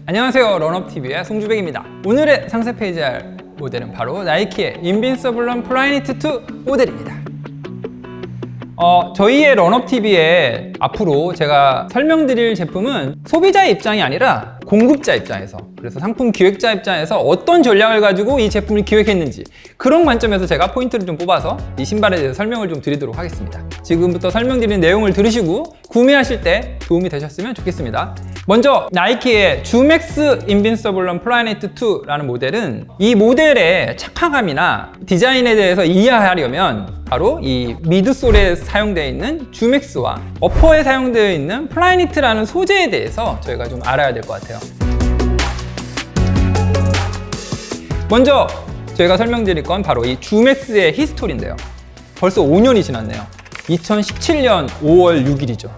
안녕하세요, 런업TV의 송주백입니다. 오늘의 상세 페이지할 모델은 바로 나이키의 인빈서블 런 플라이니트 2 모델입니다. 저희의 런업TV에 앞으로 제가 설명드릴 제품은 소비자의 입장이 아니라 공급자 입장에서, 그래서 상품 기획자 입장에서 어떤 전략을 가지고 이 제품을 기획했는지 그런 관점에서 제가 포인트를 좀 뽑아서 이 신발에 대해서 설명을 좀 드리도록 하겠습니다. 지금부터 설명드리는 내용을 들으시고 구매하실 때 도움이 되셨으면 좋겠습니다. 먼저 나이키의 주맥스 인빈서블 런 플라이니트 2라는 모델은 이 모델의 착화감이나 디자인에 대해서 이해하려면 바로 이 미드솔에 사용되어 있는 주맥스와 어퍼에 사용되어 있는 플라이니트라는 소재에 대해서 저희가 좀 알아야 될 것 같아요. 먼저 저희가 설명드릴 건 바로 이 주맥스의 히스토리인데요. 벌써 5년이 지났네요. 2017년 5월 6일이죠.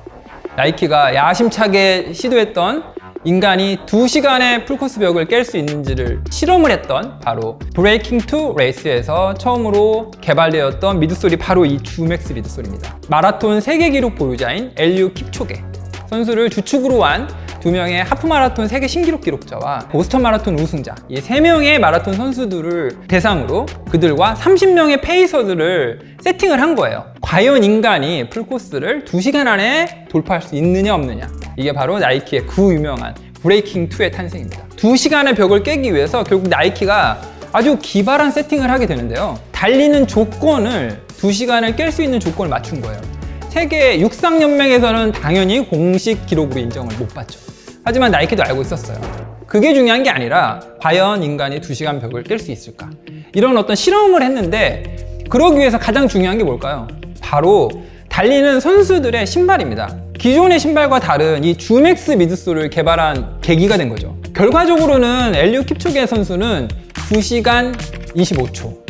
나이키가 야심차게 시도했던 인간이 2시간의 풀코스 벽을 깰 수 있는지를 실험을 했던 바로 브레이킹 2 레이스에서 처음으로 개발되었던 미드솔이 바로 이 주맥스 미드솔입니다. 마라톤 세계 기록 보유자인 엘리우 킵초게 선수를 주축으로 한 2명의 하프마라톤 세계 신기록 기록자와 보스턴 마라톤 우승자, 이 3명의 마라톤 선수들을 대상으로 그들과 30명의 페이서들을 세팅을 한 거예요. 과연 인간이 풀코스를 2시간 안에 돌파할 수 있느냐 없느냐, 이게 바로 나이키의 그 유명한 브레이킹 2의 탄생입니다. 2시간의 벽을 깨기 위해서 결국 나이키가 아주 기발한 세팅을 하게 되는데요. 달리는 조건을 2시간을 깰 수 있는 조건을 맞춘 거예요. 세계 육상연맹에서는 당연히 공식 기록으로 인정을 못 받죠. 하지만 나이키도 알고 있었어요. 그게 중요한 게 아니라 과연 인간이 2시간 벽을 깰 수 있을까? 이런 어떤 실험을 했는데, 그러기 위해서 가장 중요한 게 뭘까요? 바로 달리는 선수들의 신발입니다. 기존의 신발과 다른 이 주맥스 미드솔을 개발한 계기가 된 거죠. 결과적으로는 엘리우 킵초게 선수는 2시간 25초.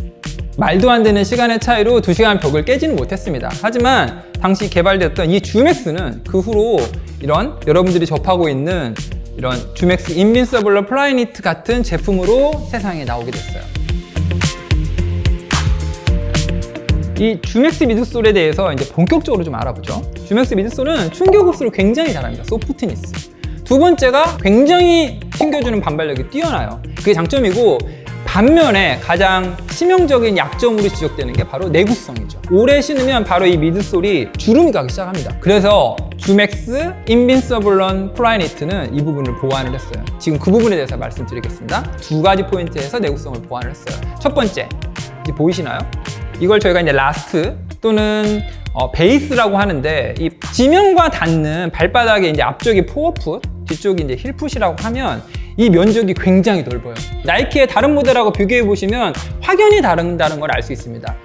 말도 안 되는 시간의 차이로 2시간 벽을 깨지는 못했습니다. 하지만 당시 개발됐던 이 주맥스는 그 후로 이런 여러분들이 접하고 있는 이런 주맥스 인빈서블 런 플라이니트 같은 제품으로 세상에 나오게 됐어요. 이 주맥스 미드솔에 대해서 이제 본격적으로 좀 알아보죠. 주맥스 미드솔은 충격 흡수를 굉장히 잘합니다. 소프트니스. 두 번째가 굉장히 튕겨주는 반발력이 뛰어나요. 그게 장점이고, 반면에 가장 치명적인 약점으로 지적되는 게 바로 내구성이죠. 오래 신으면 바로 이 미드솔이 주름이 가기 시작합니다. 그래서 주맥스 인빈서블 런 플라이니트는 이 부분을 보완을 했어요. 지금 그 부분에 대해서 말씀드리겠습니다. 두 가지 포인트에서 내구성을 보완을 했어요. 첫 번째, 이제 보이시나요? 이걸 저희가 이제 라스트 또는 베이스라고 하는데, 이 지면과 닿는 발바닥의 이제 앞쪽이 포어풋, 뒤쪽이 이제 힐풋이라고 하면 이 면적이 굉장히 넓어요. 나이키의 다른 모델하고 비교해 보시면 확연히 다르다는 걸 알 수 있습니다.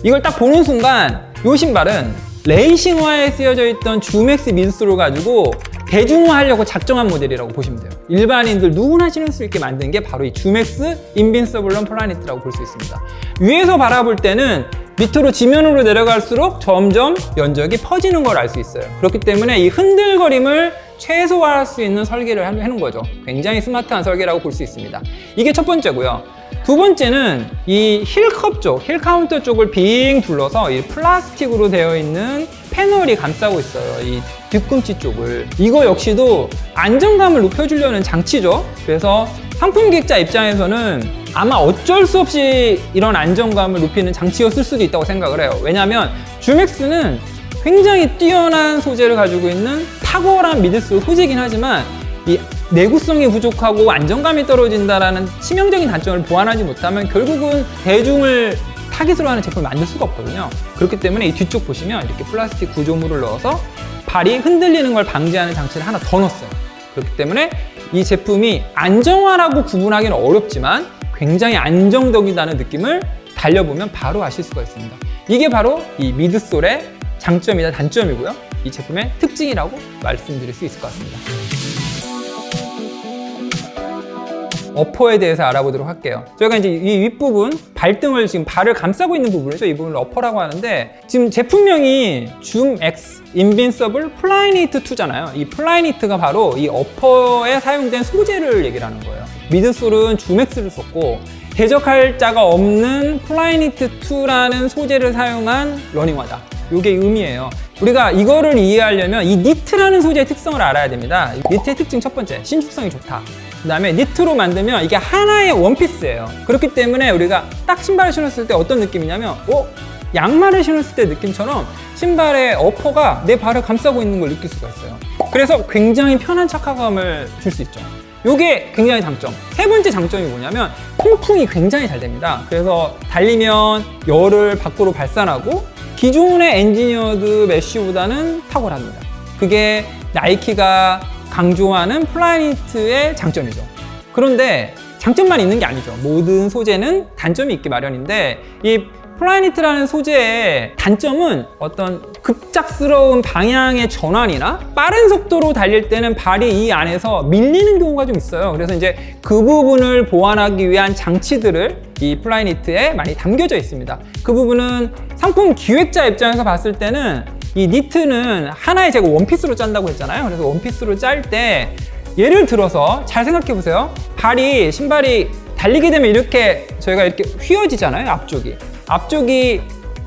이걸 딱 보는 순간 이 신발은 레이싱화에 쓰여져 있던 주맥스 미드솔을 가지고 대중화하려고 작정한 모델이라고 보시면 돼요. 일반인들 누구나 신을 수 있게 만든 게 바로 이 주맥스 인빈서블 런 플라이니트라고 볼 수 있습니다. 위에서 바라볼 때는 밑으로 지면으로 내려갈수록 점점 면적이 퍼지는 걸 알 수 있어요. 그렇기 때문에 이 흔들거림을 최소화할 수 있는 설계를 해놓은 거죠. 굉장히 스마트한 설계라고 볼 수 있습니다. 이게 첫 번째고요. 두 번째는 이 힐컵 쪽, 힐 카운터 쪽을 빙 둘러서 이 플라스틱으로 되어 있는 패널이 감싸고 있어요. 이 뒤꿈치 쪽을. 이거 역시도 안정감을 높여주려는 장치죠. 그래서 상품 기획자 입장에서는 아마 어쩔 수 없이 이런 안정감을 높이는 장치였을 수도 있다고 생각을 해요. 왜냐하면 주맥스는 굉장히 뛰어난 소재를 가지고 있는 탁월한 미드솔 소재이긴 하지만 이 내구성이 부족하고 안정감이 떨어진다라는 치명적인 단점을 보완하지 못하면 결국은 대중을 타깃으로 하는 제품을 만들 수가 없거든요. 그렇기 때문에 이 뒤쪽 보시면 이렇게 플라스틱 구조물을 넣어서 발이 흔들리는 걸 방지하는 장치를 하나 더 넣었어요. 그렇기 때문에 이 제품이 안정화라고 구분하기는 어렵지만 굉장히 안정적이다는 느낌을 달려보면 바로 아실 수가 있습니다. 이게 바로 이 미드솔의 장점이다 단점이고요. 이 제품의 특징이라고 말씀드릴 수 있을 것 같습니다. 어퍼에 대해서 알아보도록 할게요. 저희가 이제 이 윗부분, 발등을 지금 발을 감싸고 있는 부분이죠. 이 부분을 어퍼라고 하는데, 지금 제품명이 줌X 인빈서블 플라이니트 2잖아요. 이 플라이니트가 바로 이 어퍼에 사용된 소재를 얘기를 하는 거예요. 미드솔은 줌X를 썼고, 대적할 자가 없는 플라이니트 2라는 소재를 사용한 러닝화다. 이게 의미예요. 우리가 이거를 이해하려면 이 니트라는 소재의 특성을 알아야 됩니다. 니트의 특징 첫 번째, 신축성이 좋다. 그 다음에 니트로 만들면 이게 하나의 원피스예요. 그렇기 때문에 우리가 딱 신발을 신었을 때 어떤 느낌이냐면 양말을 신었을 때 느낌처럼 신발의 어퍼가 내 발을 감싸고 있는 걸 느낄 수가 있어요. 그래서 굉장히 편한 착화감을 줄 수 있죠. 이게 굉장히 장점. 세 번째 장점이 뭐냐면 통풍이 굉장히 잘 됩니다. 그래서 달리면 열을 밖으로 발산하고 기존의 엔지니어드 메쉬보다는 탁월합니다. 그게 나이키가 강조하는 플라이니트의 장점이죠. 그런데 장점만 있는 게 아니죠. 모든 소재는 단점이 있기 마련인데 이 플라이니트라는 소재의 단점은 어떤 급작스러운 방향의 전환이나 빠른 속도로 달릴 때는 발이 이 안에서 밀리는 경우가 좀 있어요. 그래서 이제 그 부분을 보완하기 위한 장치들을 이 플라이니트에 많이 담겨져 있습니다. 그 부분은 상품 기획자 입장에서 봤을 때는 이 니트는 하나의 제가 원피스로 짠다고 했잖아요. 그래서 원피스로 짤 때 예를 들어서 잘 생각해 보세요. 신발이 달리게 되면 이렇게 저희가 이렇게 휘어지잖아요. 앞쪽이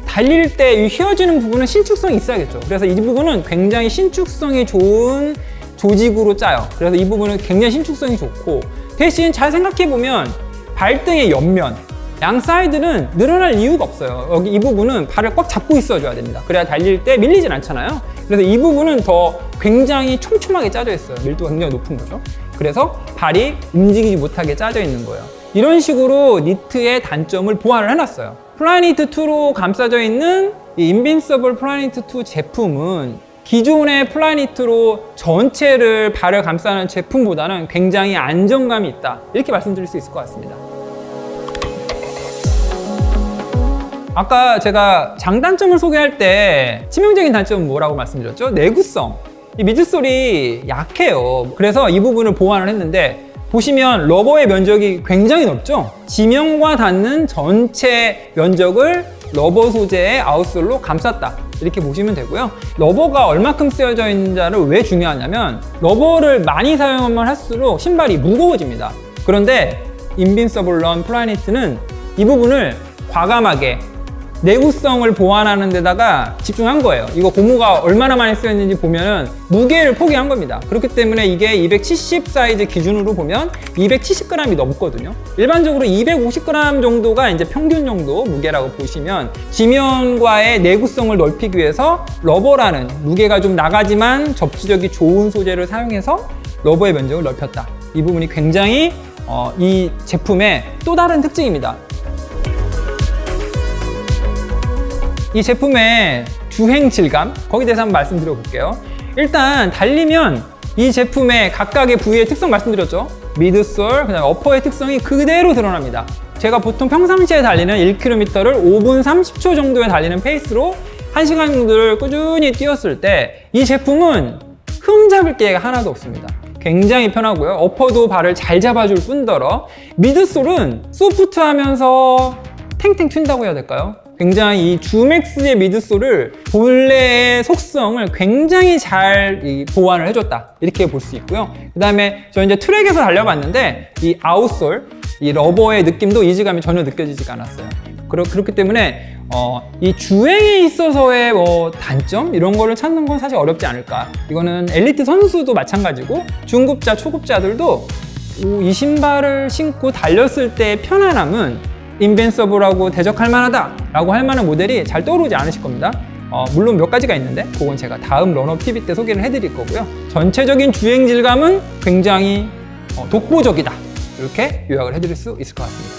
달릴 때 이 휘어지는 부분은 신축성이 있어야겠죠. 그래서 이 부분은 굉장히 신축성이 좋은 조직으로 짜요. 그래서 이 부분은 굉장히 신축성이 좋고 대신 잘 생각해 보면 발등의 옆면 양 사이드는 늘어날 이유가 없어요. 여기 이 부분은 발을 꽉 잡고 있어줘야 됩니다. 그래야 달릴 때 밀리진 않잖아요. 그래서 이 부분은 더 굉장히 촘촘하게 짜져 있어요. 밀도가 굉장히 높은 거죠. 그래서 발이 움직이지 못하게 짜져 있는 거예요. 이런 식으로 니트의 단점을 보완을 해놨어요. 플라이니트 2로 감싸져 있는 이 인빈서블 플라이니트 2 제품은 기존의 플라이니트로 전체를 발을 감싸는 제품보다는 굉장히 안정감이 있다. 이렇게 말씀드릴 수 있을 것 같습니다. 아까 제가 장단점을 소개할 때 치명적인 단점은 뭐라고 말씀드렸죠? 내구성. 이 미드솔이 약해요. 그래서 이 부분을 보완을 했는데 보시면 러버의 면적이 굉장히 넓죠? 지면과 닿는 전체 면적을 러버 소재의 아웃솔로 감쌌다. 이렇게 보시면 되고요. 러버가 얼마큼 쓰여져 있는지를 왜 중요하냐면 러버를 많이 사용하면 할수록 신발이 무거워집니다. 그런데 인빈서블 런 플라이니트는 이 부분을 과감하게 내구성을 보완하는 데다가 집중한 거예요. 이거 고무가 얼마나 많이 쓰였는지 보면은 무게를 포기한 겁니다. 그렇기 때문에 이게 270 사이즈 기준으로 보면 270g이 넘거든요. 일반적으로 250g 정도가 이제 평균 정도 무게라고 보시면 지면과의 내구성을 넓히기 위해서 러버라는 무게가 좀 나가지만 접지력이 좋은 소재를 사용해서 러버의 면적을 넓혔다. 이 부분이 굉장히 이 제품의 또 다른 특징입니다. 이 제품의 주행 질감, 거기에 대해서 한번 말씀드려 볼게요. 일단 달리면 이 제품의 각각의 부위의 특성 말씀드렸죠. 미드솔, 그다음에 어퍼의 특성이 그대로 드러납니다. 제가 보통 평상시에 달리는 1km를 5분 30초 정도에 달리는 페이스로 1시간 정도를 꾸준히 뛰었을 때 이 제품은 흠잡을 게 하나도 없습니다. 굉장히 편하고요. 어퍼도 발을 잘 잡아줄 뿐더러 미드솔은 소프트하면서 탱탱 튄다고 해야 될까요? 굉장히 이 주맥스의 미드솔을 본래의 속성을 굉장히 잘 보완을 해줬다. 이렇게 볼 수 있고요. 그 다음에 저 이제 트랙에서 달려봤는데 이 아웃솔, 이 러버의 느낌도 이질감이 전혀 느껴지지가 않았어요. 그렇기 때문에 이 주행에 있어서의 단점 이런 거를 찾는 건 사실 어렵지 않을까. 이거는 엘리트 선수도 마찬가지고 중급자, 초급자들도 이 신발을 신고 달렸을 때의 편안함은 인빈서블하고 대적할 만하다 라고 할 만한 모델이 잘 떠오르지 않으실 겁니다. 물론 몇 가지가 있는데 그건 제가 다음 런업 TV 때 소개를 해드릴 거고요. 전체적인 주행 질감은 굉장히 독보적이다, 이렇게 요약을 해드릴 수 있을 것 같습니다.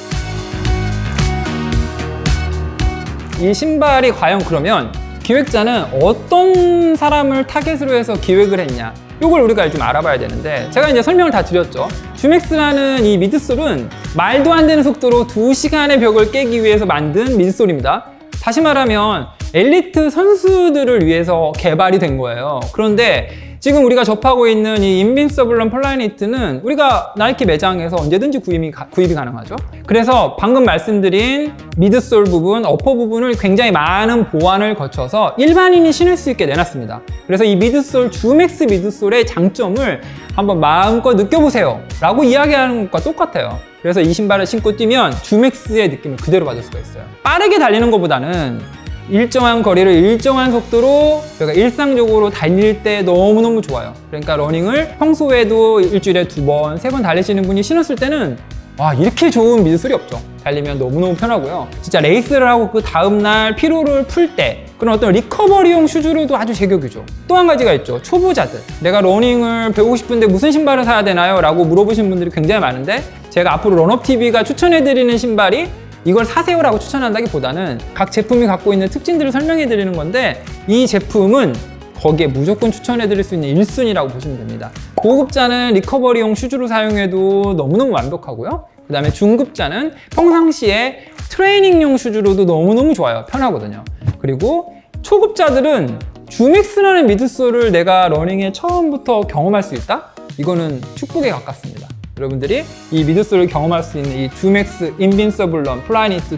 이 신발이 과연 그러면 기획자는 어떤 사람을 타겟으로 해서 기획을 했냐, 이걸 우리가 좀 알아봐야 되는데, 제가 이제 설명을 다 드렸죠. 주맥스라는 이 미드솔은 말도 안 되는 속도로 2시간의 벽을 깨기 위해서 만든 미드솔입니다. 다시 말하면 엘리트 선수들을 위해서 개발이 된 거예요. 그런데 지금 우리가 접하고 있는 이 인빈서블 런 플라이니트는 우리가 나이키 매장에서 언제든지 구입이 가능하죠. 그래서 방금 말씀드린 미드솔 부분, 어퍼 부분을 굉장히 많은 보완을 거쳐서 일반인이 신을 수 있게 내놨습니다. 그래서 이 미드솔, 주맥스 미드솔의 장점을 한번 마음껏 느껴보세요 라고 이야기하는 것과 똑같아요. 그래서 이 신발을 신고 뛰면 주맥스의 느낌을 그대로 받을 수가 있어요. 빠르게 달리는 것보다는 일정한 거리를 일정한 속도로 저희가 일상적으로 달릴 때 너무너무 좋아요. 그러니까 러닝을 평소에도 일주일에 2번, 3번 달리시는 분이 신었을 때는 와, 이렇게 좋은 미드솔이 없죠. 달리면 너무너무 편하고요. 진짜 레이스를 하고 그 다음날 피로를 풀 때 그런 어떤 리커버리용 슈즈로도 아주 제격이죠. 또 한 가지가 있죠. 초보자들. 내가 러닝을 배우고 싶은데 무슨 신발을 사야 되나요? 라고 물어보시는 분들이 굉장히 많은데 제가 앞으로 런업TV가 추천해드리는 신발이 이걸 사세요라고 추천한다기보다는 각 제품이 갖고 있는 특징들을 설명해드리는 건데 이 제품은 거기에 무조건 추천해드릴 수 있는 1순위라고 보시면 됩니다. 고급자는 리커버리용 슈즈로 사용해도 너무너무 완벽하고요. 그 다음에 중급자는 평상시에 트레이닝용 슈즈로도 너무너무 좋아요. 편하거든요. 그리고 초급자들은 주맥스라는 미드솔을 내가 러닝에 처음부터 경험할 수 있다? 이거는 축복에 가깝습니다. 여러분들이 이 미드솔을 경험할 수 있는 이 주맥스 인빈서블 런 플라이니트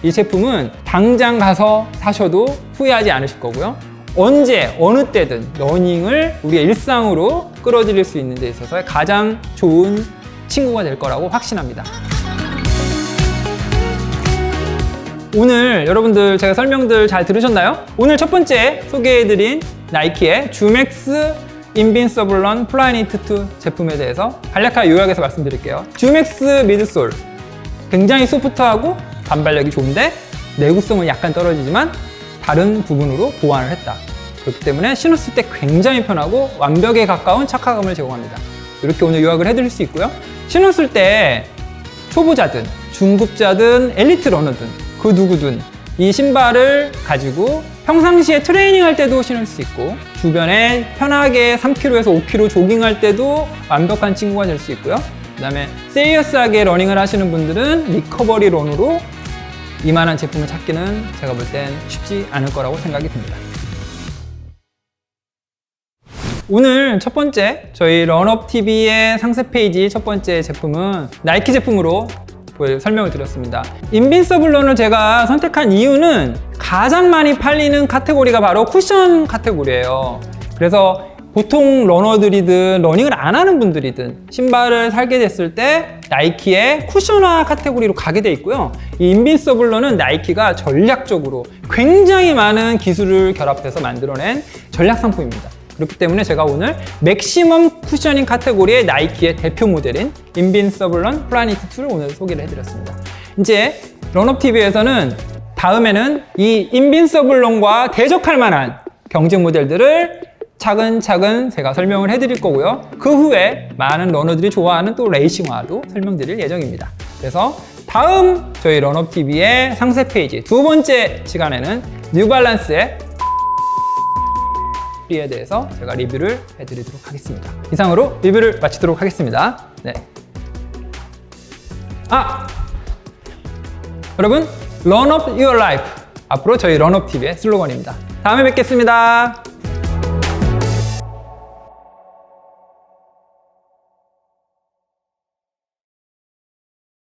2 이 제품은 당장 가서 사셔도 후회하지 않으실 거고요. 언제 어느 때든 러닝을 우리의 일상으로 끌어들일 수 있는 데 있어서 가장 좋은 친구가 될 거라고 확신합니다. 오늘 여러분들 제가 설명들 잘 들으셨나요? 오늘 첫 번째 소개해드린 나이키의 주맥스 인빈서블 런 플라이니트 2 제품에 대해서 간략하게 요약해서 말씀드릴게요. 주맥스 미드솔 굉장히 소프트하고 반발력이 좋은데 내구성은 약간 떨어지지만 다른 부분으로 보완을 했다. 그렇기 때문에 신었을 때 굉장히 편하고 완벽에 가까운 착화감을 제공합니다. 이렇게 오늘 요약을 해드릴 수 있고요. 신었을 때 초보자든 중급자든 엘리트 러너든 그 누구든 이 신발을 가지고 평상시에 트레이닝 할 때도 신을 수 있고 주변에 편하게 3km에서 5km 조깅할 때도 완벽한 친구가 될 수 있고요. 그 다음에 세리어스하게 러닝을 하시는 분들은 리커버리 런으로 이만한 제품을 찾기는 제가 볼 땐 쉽지 않을 거라고 생각이 듭니다. 오늘 첫 번째 저희 런업TV의 상세 페이지 첫 번째 제품은 나이키 제품으로 설명을 드렸습니다. 인빈서블 런을 제가 선택한 이유는 가장 많이 팔리는 카테고리가 바로 쿠션 카테고리예요. 그래서 보통 러너들이든 러닝을 안 하는 분들이든 신발을 사게 됐을 때 나이키의 쿠션화 카테고리로 가게 돼 있고요. 이 인빈서블 런은 나이키가 전략적으로 굉장히 많은 기술을 결합해서 만들어낸 전략 상품입니다. 그렇기 때문에 제가 오늘 맥시멈 쿠셔닝 카테고리의 나이키의 대표 모델인 인빈서블 런 플라니트 2를 오늘 소개를 해드렸습니다. 이제 런업TV에서는 다음에는 이 인빈서블 런과 대적할 만한 경쟁 모델들을 차근차근 제가 설명을 해드릴 거고요. 그 후에 많은 러너들이 좋아하는 또 레이싱화도 설명드릴 예정입니다. 그래서 다음 저희 런업TV의 상세 페이지 두 번째 시간에는 뉴발란스의 에 대해서 제가 리뷰를 해드리도록 하겠습니다. 이상으로 리뷰를 마치도록 하겠습니다. 네. 여러분, Run Up Your Life 앞으로 저희 런업TV의 슬로건입니다. 다음에 뵙겠습니다.